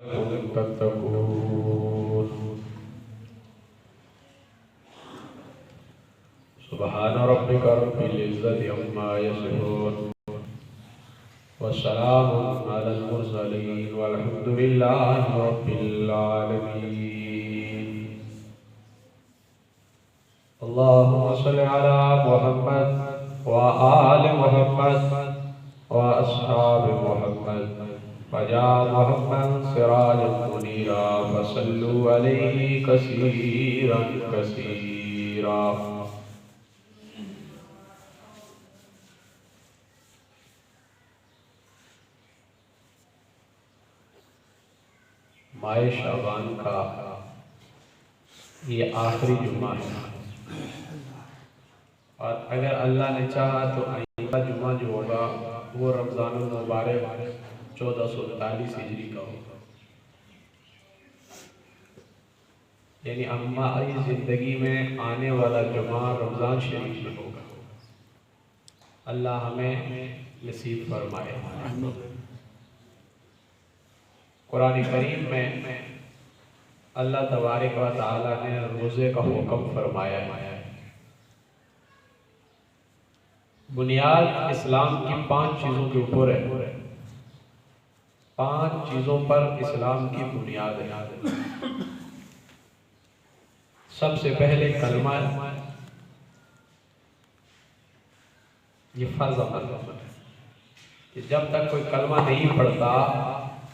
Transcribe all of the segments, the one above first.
तत्तकून। सुब्हान रब्बिका रब्बिल इज्जति अम्मा यसिफून वस्सलामुन अलल मुरसलीन वल्हम्दुलिल्लाहि रब्बिल आलमीन। अल्लाहुम्मा सल्लि अला मुहम्मद व आलि मुहम्मद व अस्हाबि मुहम्मद वजा मुहम्मद सिराजन मुनीरा फसल्लु अलैहि कसीरन कसीरा। माह शाबान का ये आखिरी जुमा है और अगर अल्लाह ने चाहा तो अगला जुमा जो होगा वो रमज़ानुल मुबारक 1443 हिजरी का होगा। यानी हमारी ज़िंदगी में आने वाला जुमा रमज़ान शरीफ में होगा। अल्लाह हमें नसीब फरमाए। कुरान करीम में अल्लाह तबारक व तआला ने रोज़े का हुक्म फरमाया है। बुनियाद इस्लाम की 5 चीज़ों के ऊपर है। 5 चीज़ों पर इस्लाम की बुनियाद है। सबसे पहले कलमा, ये फर्ज अमल है कि जब तक कोई कलमा नहीं पढ़ता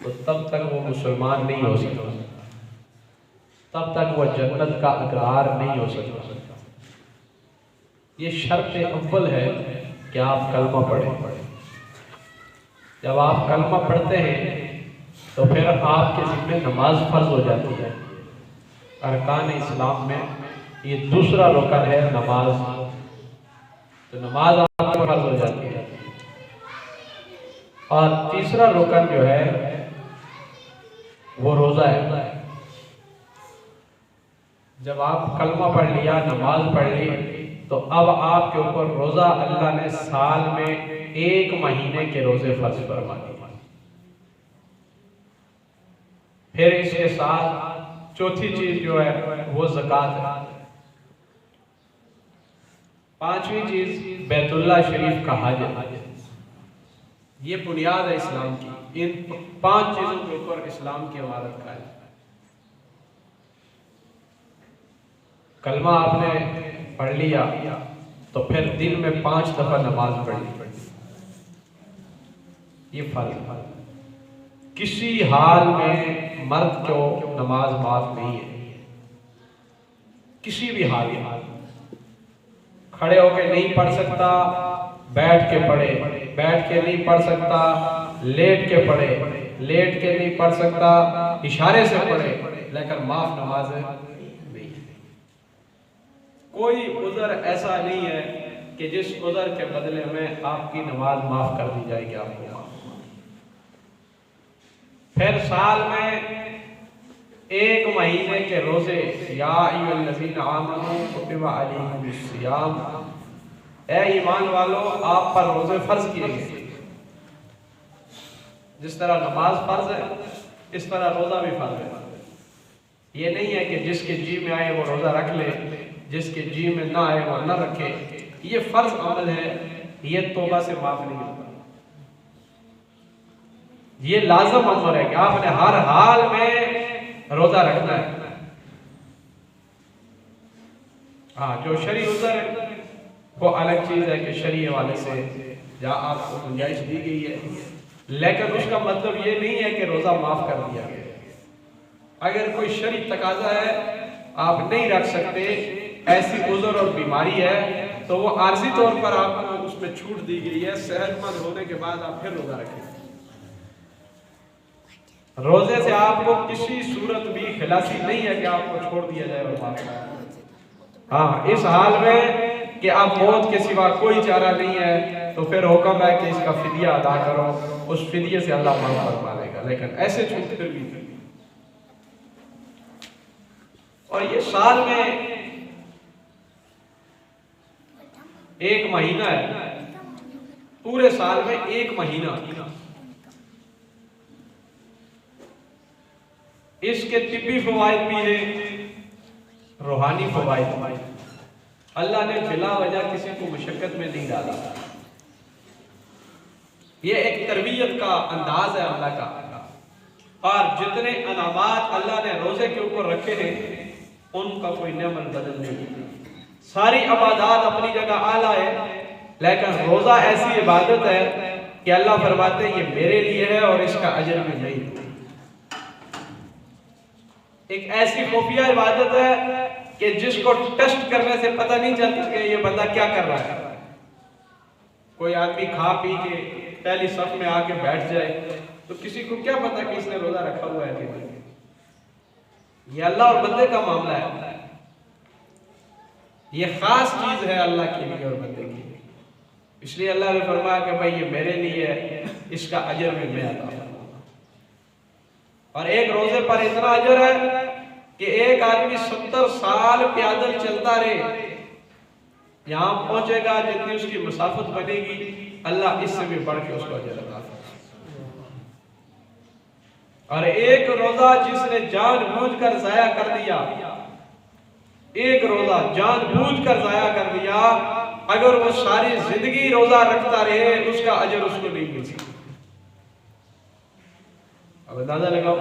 तो तब तक वो मुसलमान नहीं हो सकता, तब तक वो जन्नत का हकदार नहीं हो सकता। ये शर्त अव्वल है कि आप कलमा पढ़ें। जब आप कलमा पढ़ते हैं तो फिर आपके ज़िम्मे नमाज फर्ज हो जाती है। अरकान इस्लाम में ये दूसरा रुकन है नमाज, तो नमाज आप पर फर्ज हो जाती है। और तीसरा रुकन जो है वो रोज़ा है। जब आप कलमा पढ़ लिया, नमाज पढ़ ली, तो अब आपके ऊपर रोज़ा अल्लाह ने साल में 1 महीने के रोज़े फर्ज फरमा दिए। फिर इसके साथ चौथी चीज जो है वो ज़कात है। 5वीं चीज बैतुल्लाह शरीफ का हज है। ये बुनियाद है इस्लाम की। इन 5 चीजों के ऊपर इस्लाम की इमारत का है। कलमा आपने पढ़ लिया तो फिर दिन में 5 दफा नमाज पढ़नी, ये फर्ज। किसी हाल में मर्द को नमाज माफ नहीं है, किसी भी हाल में। खड़े होकर नहीं पढ़ सकता, बैठ के पढ़े, बैठ के नहीं पढ़ सकता, लेट के पढ़े, लेट के नहीं पढ़ सकता, इशारे से पढ़े, लेकिन माफ नमाज नहीं है। कोई उज़र ऐसा नहीं है कि जिस उज़र के बदले में आपकी नमाज माफ कर दी जाएगी आपको। फिर साल में 1 महीने के रोजे, या अय्युहल्लज़ीना आमनू कुतिबा अलैकुमुस्सियाम, ऐ ईमान वालों आप पर रोजे फर्ज किए गए। जिस तरह नमाज फर्ज है इस तरह रोजा भी फर्ज है। ये नहीं है कि जिसके जी में आए वो रोजा रख ले, जिसके जी में ना आए वो न रखे। ये फर्ज अमल है, ये तौबा से माफ नहीं होता। ये लाज़िम अमल है कि आपने हर हाल में रोजा रखना है। हाँ, जो शरीय उज़र है वो अलग चीज है कि शरीय वाले से या आपको गुंजाइश दी गई है, लेकिन उसका मतलब ये नहीं है कि रोजा माफ कर दिया गया। अगर कोई शरीय तकाजा है, आप नहीं रख सकते, ऐसी उज़र और बीमारी है, तो वो आर्जी तौर पर आपको उसमें छूट दी गई है। सेहतमंद होने के बाद आप फिर रोजा रखें। रोजे से आपको किसी सूरत भी खिलासी नहीं है कि आपको छोड़ दिया जाए और माफ। हाँ, इस हाल में कि अब मौत के सिवा कोई चारा नहीं है, तो फिर हुक्म है कि इसका फिदिया अदा करो। उस फिदिये से अल्लाह माफ फरमा देगा, लेकिन ऐसे छूट फिर भी। और ये साल में 1 महीना है, पूरे साल में 1 महीना। इसके तिब्बी फवाइद भी हैं, रूहानी फवाइद। अल्लाह ने बिला वजह किसी को मुशक्कत में नहीं डाला। ये एक तरबियत का अंदाज है अल्लाह का। और जितने अनामात अल्लाह ने रोजे के ऊपर रखे हैं उनका कोई नेमत बदल नहीं। सारी इबादत अपनी जगह आला है, लेकिन रोजा ऐसी इबादत है कि अल्लाह फरमाते हैं ये मेरे लिए है और इसका अजर भी नहीं। एक ऐसी खुफिया इबादत है कि जिसको टेस्ट करने से पता नहीं चलता कि ये बंदा क्या कर रहा है। कोई आदमी खा पी के पहली सफ में आके बैठ जाए तो किसी को क्या पता कि इसने रोजा रखा हुआ है कि नहीं। ये अल्लाह और बंदे का मामला है। ये खास चीज है अल्लाह के लिए और बंदे के लिए। इसलिए अल्लाह ने फरमाया कि भाई ये मेरे लिए है, इसका अजर भी मैं अता करूंगा। और एक रोजे पर इतना अजर है कि एक आदमी 70 साल पैदल चलता रहे, यहां पहुंचेगा जितनी उसकी मुसाफत बनेगी, अल्लाह इससे भी बढ़ के उसको अजर अता करेगा। और एक रोजा जिसने जानबूझकर जाया कर दिया, एक रोजा जानबूझकर जाया कर दिया, अगर वो सारी जिंदगी रोजा रखता रहे उसका अजर उसको नहीं मिल सकता। अब अंदाजा लगाओ।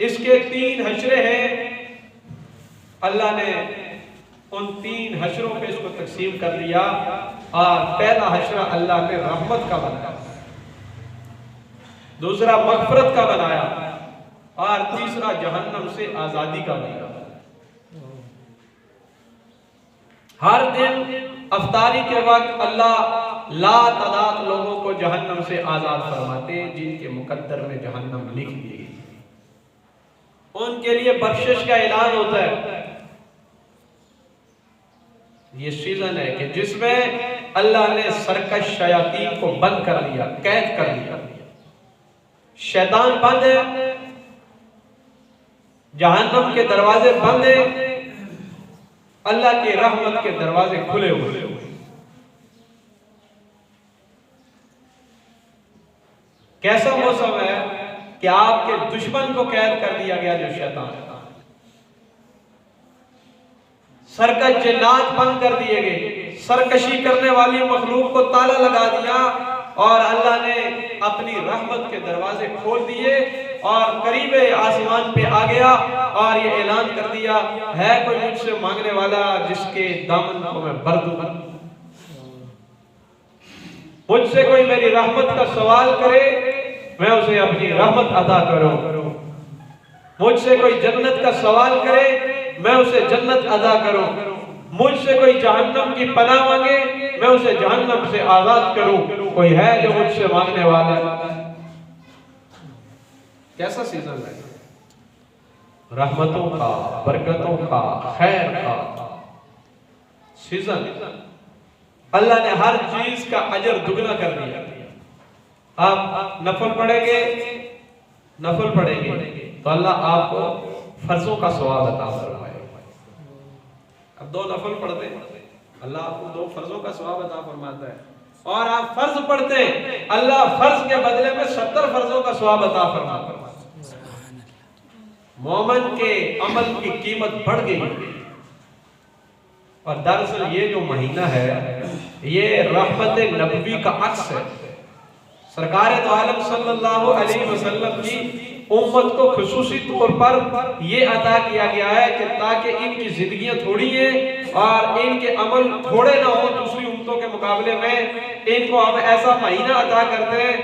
इसके 3 हशरे हैं। अल्लाह ने उन 3 हशरों पे इसको तकसीम कर दिया। और पहला हशरा अल्लाह ने रहमत का बनाया, दूसरा मगफरत का बनाया और तीसरा जहन्नम से आजादी का बनाया। हर दिन अफ्तारी के वक्त अल्लाह ला तादाद लोगों को जहन्नम से आजाद फरमाते जिनके मुकद्दर में जहन्नम लिख दी गई। उनके लिए बख्शिश का ऐलान होता है। ये सीजन है कि जिसमें अल्लाह ने सरकश शयातीन को बंद कर दिया, कैद कर दिया। शैतान बंद है, जहन्नम के दरवाजे बंद हैं, अल्लाह की रहमत के दरवाजे खुले हुए। कैसा मौसम है कि आपके दुश्मन को कैद कर दिया गया जो शैतान है। सरकश जिन्नात बंद कर दिए गए, सरकशी करने वाली मखलूक को ताला लगा दिया और अल्लाह ने अपनी रहमत के दरवाजे खोल दिए और करीब आसमान पे आ गया और ये ऐलान कर दिया, है कोई मुझसे मांगने वाला जिसके दामन को मैं भर दूं। मुझसे कोई मेरी रहमत का सवाल करे, मैं उसे अपनी रहमत अदा करूं। मुझसे कोई जन्नत का सवाल करे, मैं उसे जन्नत अदा करूं। मुझसे कोई जहन्नम की पनाह मांगे, मैं उसे जहन्नम से आजाद करूं। कोई है जो मुझसे मांगने वाला? कैसा सीजन है रहमतों का, बरकतों का, खैर का सीजन। अल्लाह ने हर चीज का अजर दुगना कर दिया। आप नफल पढ़ेंगे तो अल्लाह आपको फर्जों का सवाब अता फरमाएगा। अब 2 नफल पढ़ते अल्लाह आपको 2 फर्जों का सवाब अता फरमाता है, और आप फर्ज पढ़ते हैं अल्लाह फर्ज के बदले में 70 फर्जों का सवाब अता फरमाता है। मोमिन के अमल की कीमत बढ़ गई। और दरअसल ये जो महीना है ये रहमत नबवी का अक्स है। सरकार दो आलम सल्लल्लाहु अलैहि वसल्लम की उम्मत को खुसूसी तौर पर ये अता किया गया है कि ताकि इनकी जिंदगियां थोड़ी हैं और इनके अमल थोड़े ना हो दूसरी उम्मतों के मुकाबले में, इनको हम ऐसा महीना अता करते हैं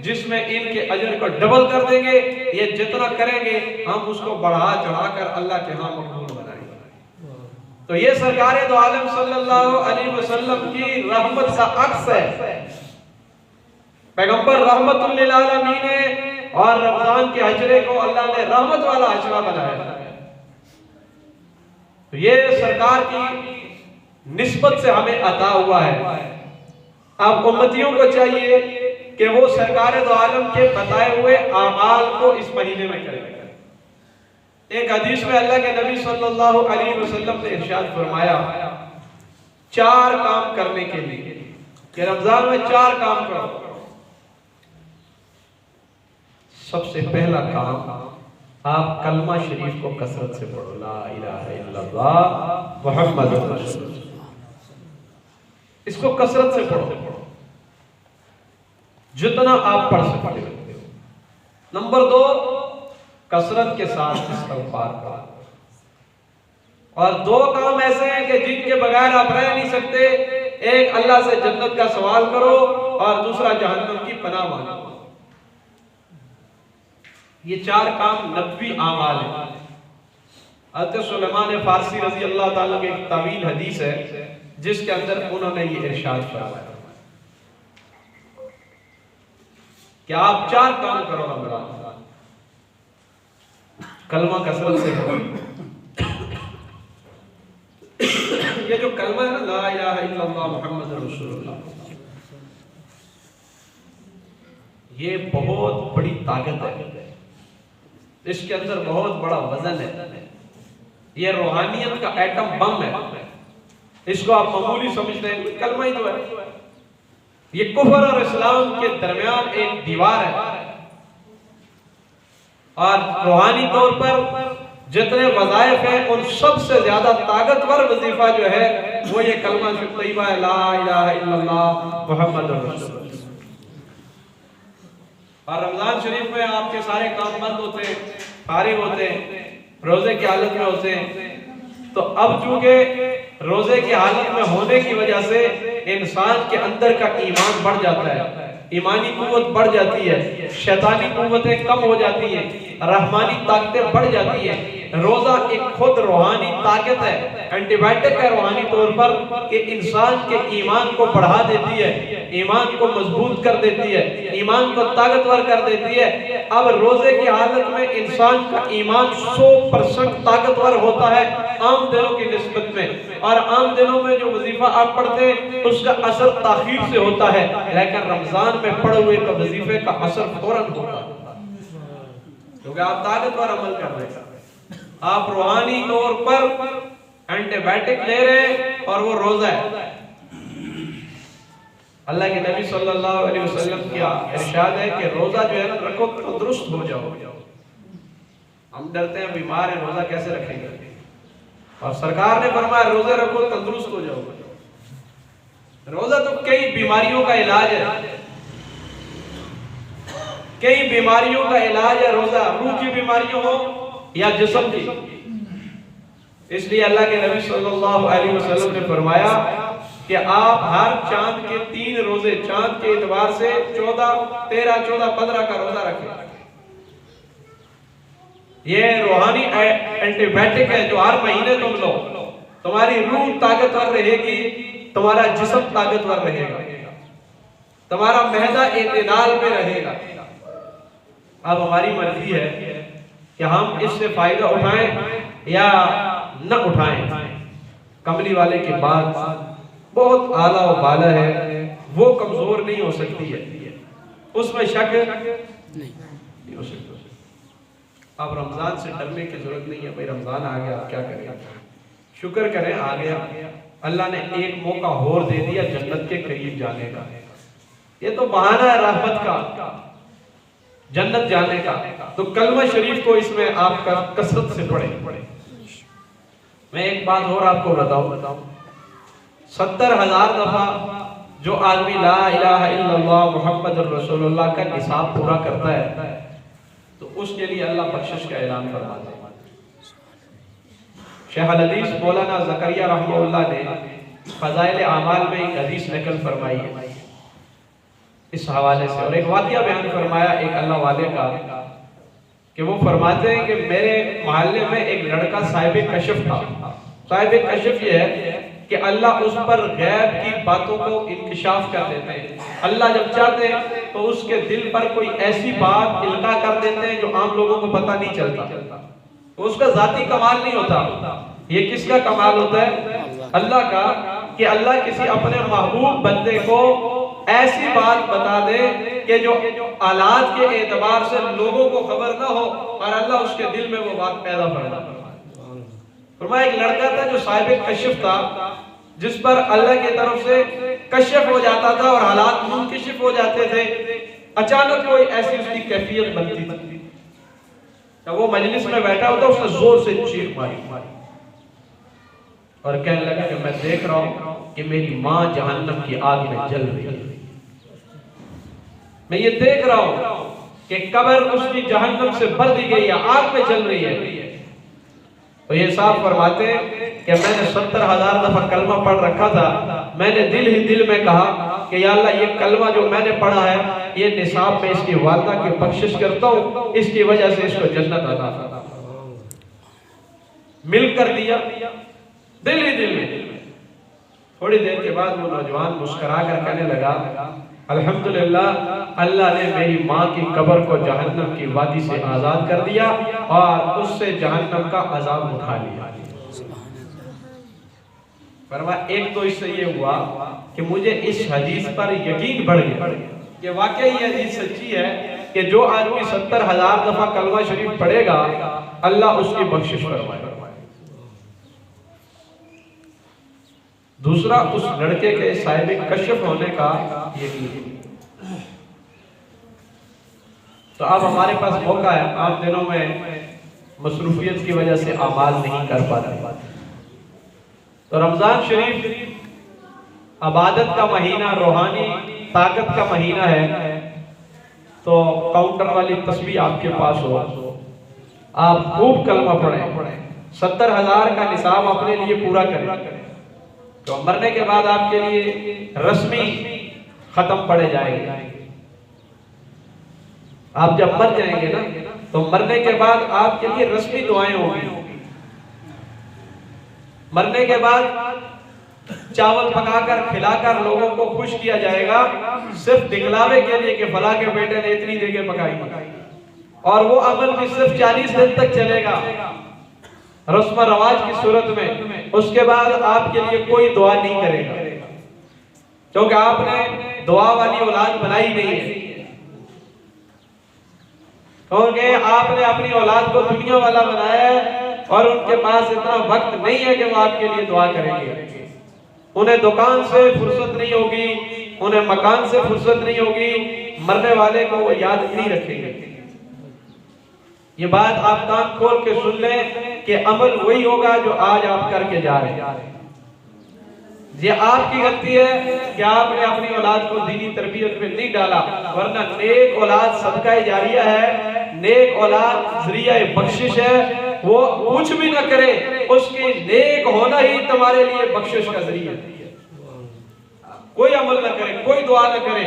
जिसमें इनके अजर को डबल कर देंगे। ये जितना करेंगे हम उसको बढ़ा चढ़ाकर अल्लाह के यहाँ मकबूल बनाएंगे। तो ये सरकार दो आलम सल्लल्लाहु अलैहि वसल्लम की रहमत का अक्स है। पैगंबर रहमतुल लिल आलमीन है और रमजान के हजरे को अल्लाह ने रहमत वाला हजरा बनाया। तो ये सरकार की निस्बत से हमें अता हुआ है। अब उम्मतियों को चाहिए कि वो सरकार दो आलम के बताए हुए आमाल को इस महीने में करें। एक हदीस में अल्लाह के नबी सल्लल्लाहु अलैहि वसल्लम ने इरशाद फरमाया 4 काम करने के लिए कि रमजान में 4 काम करो। सबसे पहला काम, आप कलमा शरीफ को कसरत से पढ़ो, ला इलाहा इल्लल्लाह मुहम्मदुर रसूलुल्लाह। इसको कसरत से पढ़ो, जितना आप पढ़ सकते हो। नंबर 2, कसरत के साथ इस्तिग़फ़ार करो। और 2 काम ऐसे हैं कि जिनके बगैर आप रह नहीं सकते। एक, अल्लाह से जन्नत का सवाल करो, और दूसरा जहन्नम की पनाह मांगो। ये 4 काम नबवी आमाल है। हज़रत सुलेमान फारसी रज़ी अल्लाह ताला की एक तवील हदीस है जिसके अंदर उन्होंने ये इरशाद फरमाया कि आप 4 काम करो रमज़ान, कलमा कसरत से पढ़ो। ये जो कलमा है ना, ला इलाहा इल्लल्लाह मुहम्मदुर रसूलुल्लाह, ये बहुत बड़ी ताकत है, इसके अंदर बहुत बड़ा वजन है। ये रूहानियत का एटम बम है। इसको आप मामूली समझते हैं, कलमा ही तो है। ये कुफ्र और इस्लाम के दरमियान एक दीवार है। और रूहानी तौर पर जितने वज़ाइफ हैं, उन सबसे ज्यादा ताकतवर वजीफा जो है वो ये कलमा तैयबा है, ला इलाहा इल्लल्लाह मुहम्मदुर रसूलुल्लाह। और रमजान शरीफ में आपके सारे काम बंद होते हैं, फारिग होते हैं, रोजे की हालत में होते हैं। तो अब चूंकि रोजे की हालत में होने की वजह से इंसान के अंदर का ईमान बढ़ जाता है, ईमानी कुव्वत बढ़ जाती है, शैतानी कुव्वतें कम हो जाती हैं, रहमानी ताकतें बढ़ जाती हैं। रोजा एक खुद रूहानी ताकत है, एंटीबायोटिक है रूहानी तौर पर, कि इंसान के ईमान को बढ़ा देती है, ईमान को मजबूत कर देती है, ईमान को ताकतवर कर देती है। अब रोजे की हालत में इंसान का ईमान 100% ताकतवर होता है आम दिनों की निस्बत में। और आम दिनों में जो वजीफा आप पढ़ते हैं उसका असर ताखीर से होता है, लेकिन रमजान में पढ़े हुए का वजीफे का असर फौरन होता है, क्योंकि आप ताकतवर अमल कर रहे हैं। आप रूहानी तौर पर एंटीबायोटिक ले रहे हैं और वो रोजा है। अल्लाह के नबी सल्लल्लाहु अलैहि वसल्लम का इरशाद है कि रोजा जो है ना, रखो तो दुरुस्त हो जाओ। हम डरते हैं बीमार है, रोजा कैसे रखेंगे, और सरकार ने फरमाया रोजा रखो तंदुरुस्त हो जाओ। रोजा तो कई बीमारियों का इलाज है, कई बीमारियों का इलाज है रोजा, रूह की बीमारियों हो या जिस्म की। इसलिए अल्लाह के नबी सल्लल्लाहु अलैहि वसल्लम ने फरमाया कि आप हर चांद के 3 रोजे, चांद के एतबार से 14, 13, 14, 15 का रोजा रखें। ये रूहानी एंटीबायोटिक है जो हर महीने तुम लो। तुम्हारी रूह ताकतवर रहेगी, तुम्हारा जिस्म ताकतवर रहेगा, तुम्हारा महदा एतदाल में रहेगा। अब हमारी मर्जी है कि हम इससे फायदा उठाएं या न उठाएं। कमली वाले की बात बहुत आला और बाला है, वो कमजोर नहीं हो सकती है, उसमें शक नहीं हो सकता। अब रमजान से डरने की जरूरत नहीं है, भाई रमजान आ गया, क्या करें, शुक्र करें आ गया। अल्लाह ने एक मौका और दे दिया जन्नत के करीब जाने का। ये तो बहाना है रहमत का, जन्नत जाने का। तो कलमा शरीफ को इसमें आप कसरत से पढ़ें। मैं एक बात और आपको बताऊं, 70,000 दफा जो आदमी ला इलाहा इल्लल्लाह मुहम्मदुर रसूलुल्लाह का निसाब पूरा करता है तो उसके लिए अल्लाह बख्शिश का ऐलान फरमाते हैं। शेख हदीस मौलाना ज़करिया रहमतुल्लाह ने फज़ाइल आमाल में एक हदीस नकल फरमाई है इस हवाले से, और एक वाक़या बयान फरमाया एक अल्लाह वाले का कि वो फरमाते हैं कि मेरे मोहल्ले में एक लड़का साहिब कशफ था। साहिब कशफ ये है कि अल्लाह उस पर गैब की बातों को इंकिशाफ कर देते हैं। अल्लाह जब चाहते हैं तो उसके दिल पर कोई ऐसी बात इल्का कर देते हैं जो आम लोगों को पता नहीं चलता। तो उसका जाती कमाल नहीं होता, ये किसका कमाल होता है? अल्लाह का, कि अल्लाह किसी अपने महबूब बंदे को ऐसी बात बता दे कि जो हालात के एतबार से लोगों को खबर ना हो और अल्लाह उसके दिल में वो बात पैदा फरमा। फरमाया एक लड़का था जो साहिब कशिफ था, जिस पर अल्लाह की तरफ से कशिफ हो जाता था और हालात मुनकिशिफ हो जाते थे। अचानक कोई ऐसी उसकी कैफियत बनती थी, तो वो मजलिस में बैठा होता, उसने जोर से चीख मारी और कहने लगा कि मैं देख रहा हूं कि मेरी मां जहन्नम की आग में जल रही है, मैं ये देख रहा हूं कि कब्र उसकी जहन्नम से भर दी गई है, आग में जल रही है। तो ये साहब फरमाते हैं कि मैंने 70,000 दफा कलमा पढ़ रखा था, मैंने दिल ही दिल में कहा कि या अल्लाह, ये कलमा जो मैंने पढ़ा है ये निसाब में इसकी वालदा की बख्शिश करता हूँ, इसकी वजह से इसको जन्नत अता मिल कर दिया दिल ही दिल में। थोड़ी देर के बाद वो नौजवान मुस्कुरा कर कहने लगा, अल्हम्दुलिल्लाह, अल्लाह ने मेरी माँ की कब्र को जहन्नम की वादी से आजाद कर दिया और उससे जहन्नम का अजाब उठा लिया। फरमाया एक तो इससे ये हुआ कि मुझे इस हदीस पर यकीन बढ़ गया कि वाकई ये हदीस सच्ची है कि जो आदमी 70,000 दफा कलमा शरीफ पढ़ेगा अल्लाह उसकी बख्शिश फरमाएगा। दूसरा, उस लड़के के साहिब कश्फ होने का यकीन। तो अब हमारे पास मौका है, आप दिनों में मसरूफियत की वजह से अमाल नहीं कर पाते, तो रमजान शरीफ अबादत का महीना, रूहानी ताकत का महीना है, तो काउंटर वाली तस्बीह आपके पास हो, आप खूब कलमा पढ़ें, 70,000 का निसाब अपने लिए पूरा करें, तो मरने के बाद आपके लिए रस्मी खत्म पड़े जाएंगे। आप जब मर जाएंगे ना, तो मरने के बाद आपके लिए रस्मी दुआएं होंगी। मरने के बाद चावल पकाकर खिलाकर लोगों को खुश किया जाएगा, सिर्फ दिखलावे के लिए कि फला के बेटे ने इतनी जगह पकाई, और वो अमल भी सिर्फ 40 दिन तक चलेगा रस्म रवाज की सूरत में। उसके बाद आपके लिए कोई दुआ नहीं करेगा, क्योंकि आपने दुआ वाली औलाद बनाई नहीं है, क्योंकि आपने अपनी औलाद को दुनिया वाला बनाया है और उनके पास इतना वक्त नहीं है कि वो आपके लिए दुआ करेंगे। उन्हें दुकान से फुर्सत नहीं होगी, उन्हें मकान से फुर्सत नहीं होगी, मरने वाले को वो याद नहीं रखेंगे। ये बात आप कान खोल के सुन लें कि अमल वही होगा जो आज आप करके जा रहे हैं। ये आपकी गलती है कि आपने अपनी औलाद को दीनी तरबियत में नहीं डाला, वरना नेक औलाद सदका जारिया है, नेक औलाद जरिया बख्शिश है। वो कुछ भी ना करे, उसके नेक होना ही तुम्हारे लिए बख्शिश का जरिया है। कोई अमल ना करे, कोई दुआ ना करे,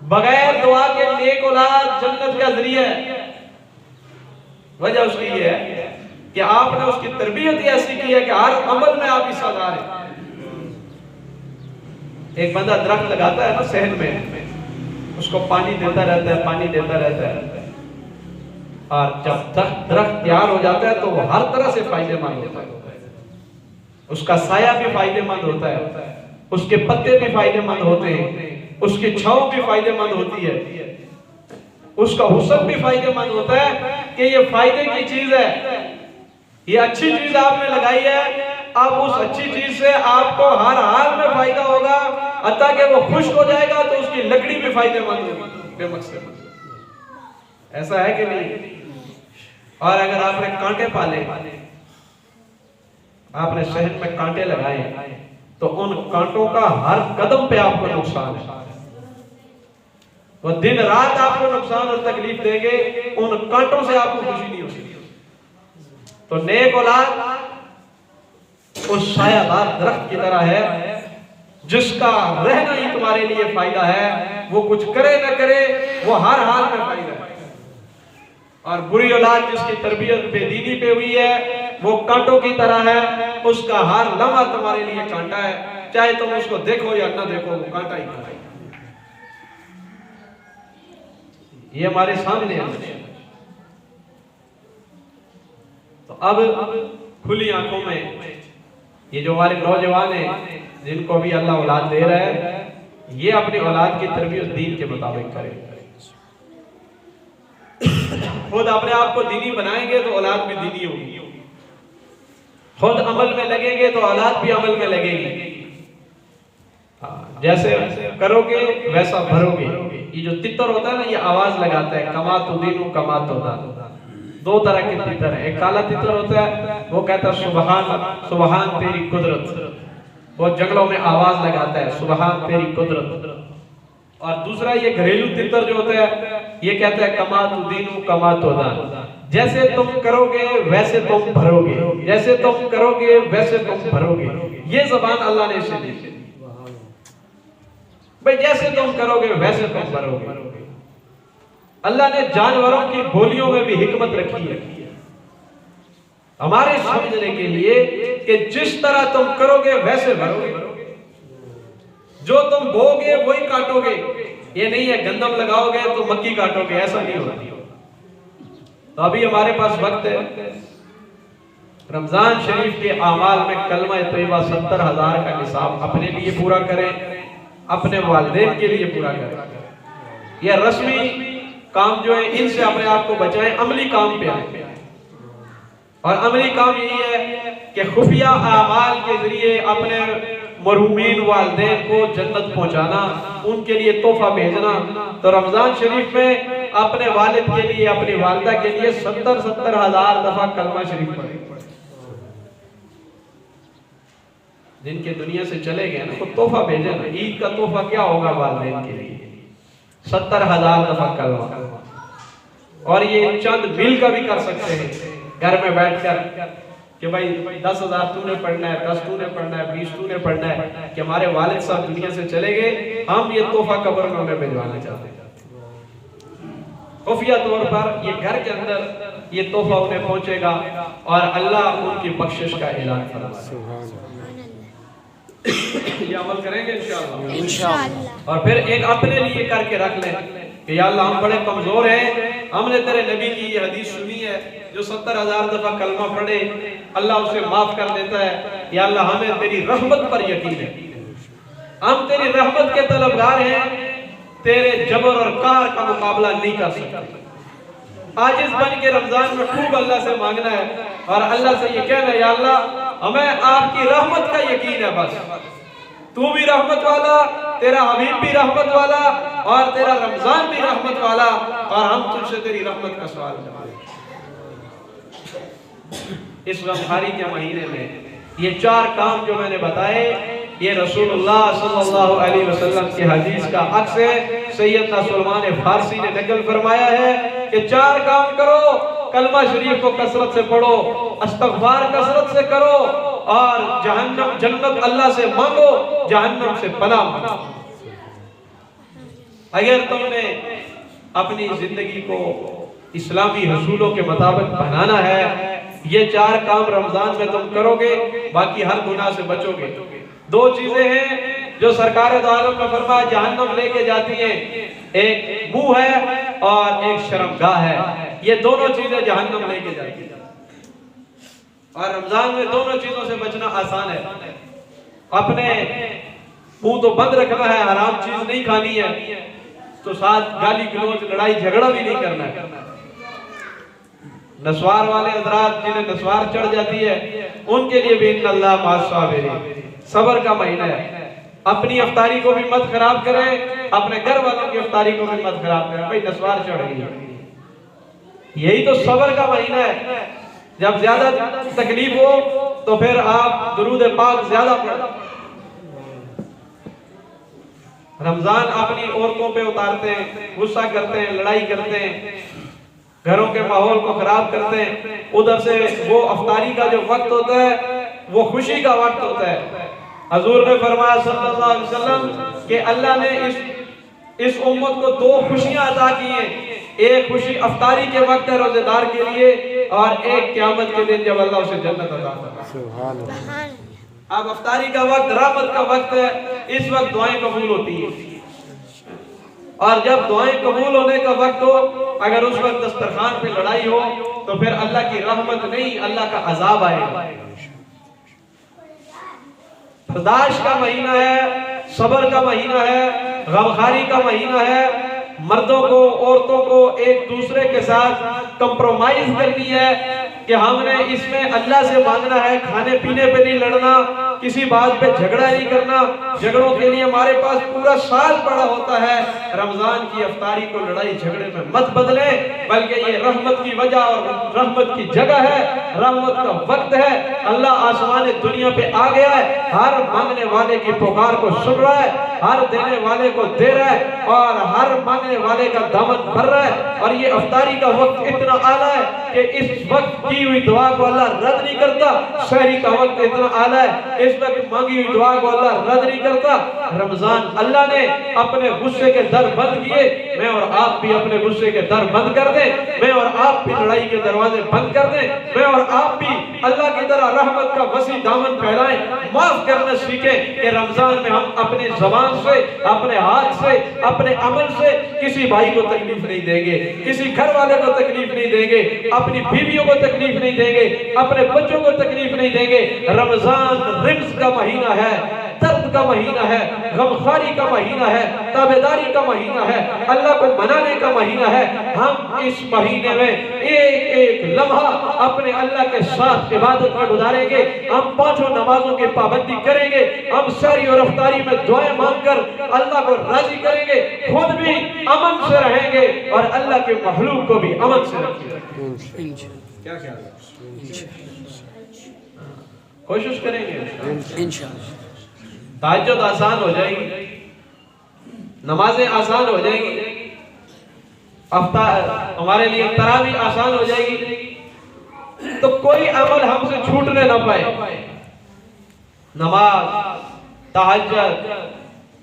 बगैर दुआ के नेक औलाद जन्नत का जरिया है। वजह उसकी ये है कि आपने उसकी तरबियत ही ऐसी की है कि हर अमल में आप हिस्सादार हैं। एक बंदा दरख्त लगाता है ना शहर में, उसको पानी देता रहता है, पानी देता रहता है, और जब दरख्त तैयार हो जाता है तो वो हर तरह से फायदेमंद होता है। उसका साया भी फायदेमंद होता है, उसके पत्ते भी फायदेमंद होते हैं, उसकी छांव भी फायदेमंद होती है, उसका हुस्न भी फायदेमंद होता है कि ये फायदे की चीज है, ये अच्छी चीज आपने लगाई है। अब उस अच्छी चीज से आपको हर हाल में फायदा होगा, अतः कि वो खुश हो जाएगा तो उसकी लकड़ी भी फायदेमंद होगी बेमकसद। ऐसा है कि नहीं? और अगर आपने कांटे पाले, आपने शहर में कांटे लगाए, तो उन कांटों का हर कदम पे आपको नुकसान है, वो दिन रात आपको नुकसान और तकलीफ देंगे, उन कांटों से आपको खुशी नहीं हो सकती। तो नेक औलाद उस सायादार दरख्त की तरह है जिसका रहना ही तुम्हारे लिए फायदा है, वो कुछ करे न करे वो हर हाल में फायदा है। और बुरी औलाद जिसकी तरबियत बेदीनी पे हुई है वो कांटों की तरह है, उसका हर लम्हा तुम्हारे लिए कांटा है, चाहे तुम उसको देखो या ना देखो वो कांटा ही कांटा है। ये हमारे सामने है। तो अब खुली आंखों में ये जो हमारे नौजवान हैं जिनको भी अल्लाह औलाद दे रहा है, ये अपनी औलाद की तरबियत दीन के मुताबिक करें। खुद अपने आप को दीनी बनाएंगे तो औलाद भी दीनी होगी, खुद अमल में लगेंगे तो औलाद भी अमल में लगेगी। जैसे करोगे वैसा भरोगे। ये जो तितर होता है ना, ये आवाज लगाता है कमा तो दीनू कमा तो दान। दो तरह के तितर है, एक काला तितर होता है, वो कहता है सुबहान सुबहान तेरी कुदरत, वो जंगलों में आवाज लगाता है सुबहान तेरी कुदरत। और दूसरा ये घरेलू तितर जो होता है, ये कहता है कमा तो दीनू कमा तो दान। जैसे तुम करोगे वैसे तुम भरोगे, जैसे तुम करोगे वैसे तुम भरोगे। ये ज़बान अल्लाह ने इसे दी भाई, जैसे तुम करोगे वैसे तुम भरोगे। अल्लाह ने जानवरों की बोलियों में भी हिकमत रखी है हमारे समझने के लिए कि जिस तरह तुम करोगे वैसे भरोगे। जो तुम बोगे वही काटोगे। ये नहीं है गंदम लगाओगे तो मक्की काटोगे, ऐसा नहीं होता। तो अभी हमारे पास वक्त है, रमजान शरीफ के आमाल में कलमा तैयबा 70,000 का निसाब अपने लिए पूरा करें, अपने वालिदैन के लिए पूरा करें। यह रस्मी काम जो है इनसे अपने आप को बचाएं, अमली काम पे आए। और अमली काम यही है कि खुफिया आमाल के जरिए अपने मरहूमीन वालिदैन को जन्नत पहुंचाना, उनके लिए तोहफा भेजना। तो रमजान शरीफ में अपने वालिद के लिए, अपनी वालिदा के लिए 70,000 दफा कलमा शरीफ पढ़े। जिनके दुनिया से चले गए ना, तो तोहफा भेजे ना। ईद का तोहफा क्या होगा वालिदैन के लिए? 70,000 दफा कलमा। और ये चंद मिल का भी कर सकते हैं घर में बैठकर कि भाई 10,000 तूने पढ़ना है, 10 तूने पढ़ना है, 20 तूने पढ़ना है, कि हमारे वालिद साहब दुनिया से चले गए, हम ये तोहफा कब्र में उन्हें भिजवाना चाहते हैं। खुफिया तौर पर ये घर के अंदर ये तोहफा उन्हें पहुंचेगा और अल्लाह उनकी बख्शिश का ऐलान फरमाएगा। ये अमल करेंगे इंशाअल्लाह। और फिर एक अपने लिए करके रख लें कि या अल्लाह हम बड़े कमजोर हैं, हमने तेरे नबी की ये हदीस सुनी है, जो 70,000 दफा कलमा पढ़े अल्लाह उसे माफ कर देता है। या अल्लाह हमें तेरी रहमत पर यकीन है, हम तेरी रहमत के तलबगार हैं, तेरे जबर और कार का मुकाबला नहीं कर सकते। आजिज बन के रमजान में खूब अल्लाह से मांगना है और अल्लाह से ये कहना है, या अल्लाह हमें आपकी रहमत का यकीन है, बस तू भी रहमत वाला, तेरा हबीब भी रहमत वाला और तेरा रमजान भी रहमत वाला, और हम तुझसे तेरी रहमत का सवाल करें। इस रमजान के महीने में ये 4 काम जो मैंने बताए, ये रसूलुल्लाह सल्लल्लाहु अलैहि वसल्लम की हदीस का अक्स है। सैयदना सलमान फारसी ने नकल फरमाया है कि 4 काम करो, कलमा शरीफ को कसरत से पढ़ो, इस्तग़फ़ार कसरत से करो, और जहन्नम जन्नत अल्लाह से मांगो, जहन्नम से पनाह मांगो। अगर तुमने अपनी जिंदगी को इस्लामी रसूलों के मुताबिक बनाना है, ये 4 काम रमजान में तुम करोगे, बाकी हर गुनाह से बचोगे। 2 चीजें हैं जो सरकार दो आलम ने फरमाया जहन्नम लेके जाती हैं, एक मुंह है और एक शर्मगाह है। ये दोनों चीजें जहन्नम लेके जाती हैं। और रमजान में दोनों चीजों से बचना आसान है। अपने मुंह तो बंद रखना है, हराम चीज नहीं खानी है, तो साथ गाली गलौज लड़ाई झगड़ा भी नहीं करना है। नस्वार वाले हजरात जिन्हें नस्वार चढ़ जाती है, उनके लिए भी इन्नल्लाह मास्साबिरीन, सब्र का महीना है। अपनी अफ्तारी को भी मत खराब करें, अपने घर वालों की अफ्तारी को भी मत खराब करें। भाई नस्वार चढ़ गई, यही तो सब्र का महीना है। जब ज्यादा तकलीफ हो तो फिर आप दुरूद पाक ज्यादा पढ़ें। रमजान अपनी औरतों पे उतारते हैं, गुस्सा करते हैं, लड़ाई करते हैं, घरों के माहौल को खराब करते हैं। उधर से वो अफ्तारी का जो वक्त होता है वो खुशी का वक्त होता है। हजूर ने फरमाया सल्लल्लाहु अलैहि वसल्लम कि अल्लाह ने इस उम्मत को 2 खुशियां अता की हैं। एक खुशी अफ्तारी के वक्त है रोजेदार के लिए, और एक क़यामत के दिन जब अल्लाह उसे जन्नत अता फरमाए। सुभान अल्लाह। अब अफ्तारी का वक्त रहमत का वक्त है, इस वक्त दुआएं कबूल होती है। और जब दुआएं कबूल होने का वक्त हो, अगर उस वक्त दस्तरखान पे लड़ाई हो, तो फिर अल्लाह की रहमत नहीं, अल्लाह का अजाब आएगा। बर्दाश्त का महीना है, सब्र का महीना है, गमखारी का महीना है। मर्दों को, औरतों को एक दूसरे के साथ कंप्रोमाइज करनी है कि हमने इसमें अल्लाह से मांगना है, खाने पीने पे नहीं लड़ना किसी बात पे झगड़ा नहीं करना। झगड़ों के लिए हमारे पास पूरा साल पड़ा होता है। रमजान की इफ्तारी को लड़ाई झगड़े में मत बदले, बल्कि ये रहमत की वजह और रहमत की जगह है, रहमत का वक्त है। अल्लाह आसमान दुनिया पे आ गया है, हर मांगने वाले की पुकार को सुन रहा है, हर देने वाले को दे रहा है और हर मांगने वाले का दामन भर रहा है। और ये इफ्तारी का वक्त इतना आला है कि इस वक्त की हुई दुआ को अल्लाह रद्द नहीं करता। सहरी का वक्त इतना आला है, इस वक्त मांगी हुई दुआ को अल्लाह रद्द नहीं करता। रमजान अल्लाह ने अपने गुस्से के दर बंद किए, मैं और आप भी अपने गुस्से के दर बंद कर दें, मैं और आप भी लड़ाई के दरवाजे बंद कर दें, मैं और आप भी अल्लाह की तरह रहमत का वसी दामन फैलाएं, माफ करना सीखें कि रमजान में हम अपने जबान से, अपने हाथ से, अपने अमल से किसी भाई को तकलीफ नहीं देंगे, किसी घर वाले को तकलीफ नहीं देंगे, अपनी बीवियों को तकलीफ नहीं देंगे, अपने बच्चों को तकलीफ नहीं देंगे। रमजान रिज़्क़ का महीना है, दर्द का महीना है, गमखारी का महीना है, ताबेदारी का महीना है, अल्लाह को मनाने का महीना है। हम इस महीने में एक एक लम्हा अपने अल्लाह के साथ इबादत में गुजारेंगे। हम पांचों नमाजों की पाबंदी करेंगे, हम सहरी और इफ्तारी में दुआएं मांगकर अल्लाह को राजी करेंगे, खुद भी अमन से रहेंगे और अल्लाह के महलूक को भी अमन से रखेंगे। क्या ख्याल है? कोशिश करेंगे इंशाअल्लाह। तहज्जुद आसान हो जाएगी, नमाजें आसान हो जाएंगी, हमारे लिए तरावी आसान हो जाएगी, तो कोई अमल हमसे छूटने ना पाए। नमाज, तहज्जुद,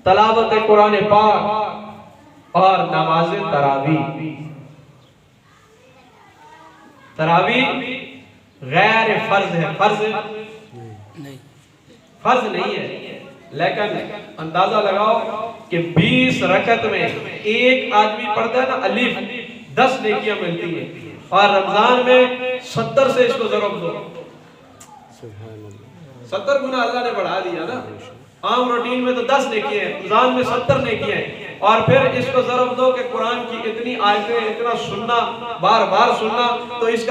तलावत कुरान पाक और नमाज तरावी। तरावी गैर फर्ज है, फर्ज नहीं है, लेकिन अंदाजा लगाओ कि 20 रकत में एक आदमी पढ़ता है ना अलीफ, 10 नेकियां मिलती है, और रमजान में 70 से इसको जरूर दो, 70 गुना अल्लाह ने बढ़ा दिया ना। आम रूटीन में तो 10 नेकियां हैं, रमजान में 70 नेकियां हैं। और फिर इसको जरूर दो कि कुरान की इतनी आयतें, इतना सुनना, बार बार सुनना, तो इसका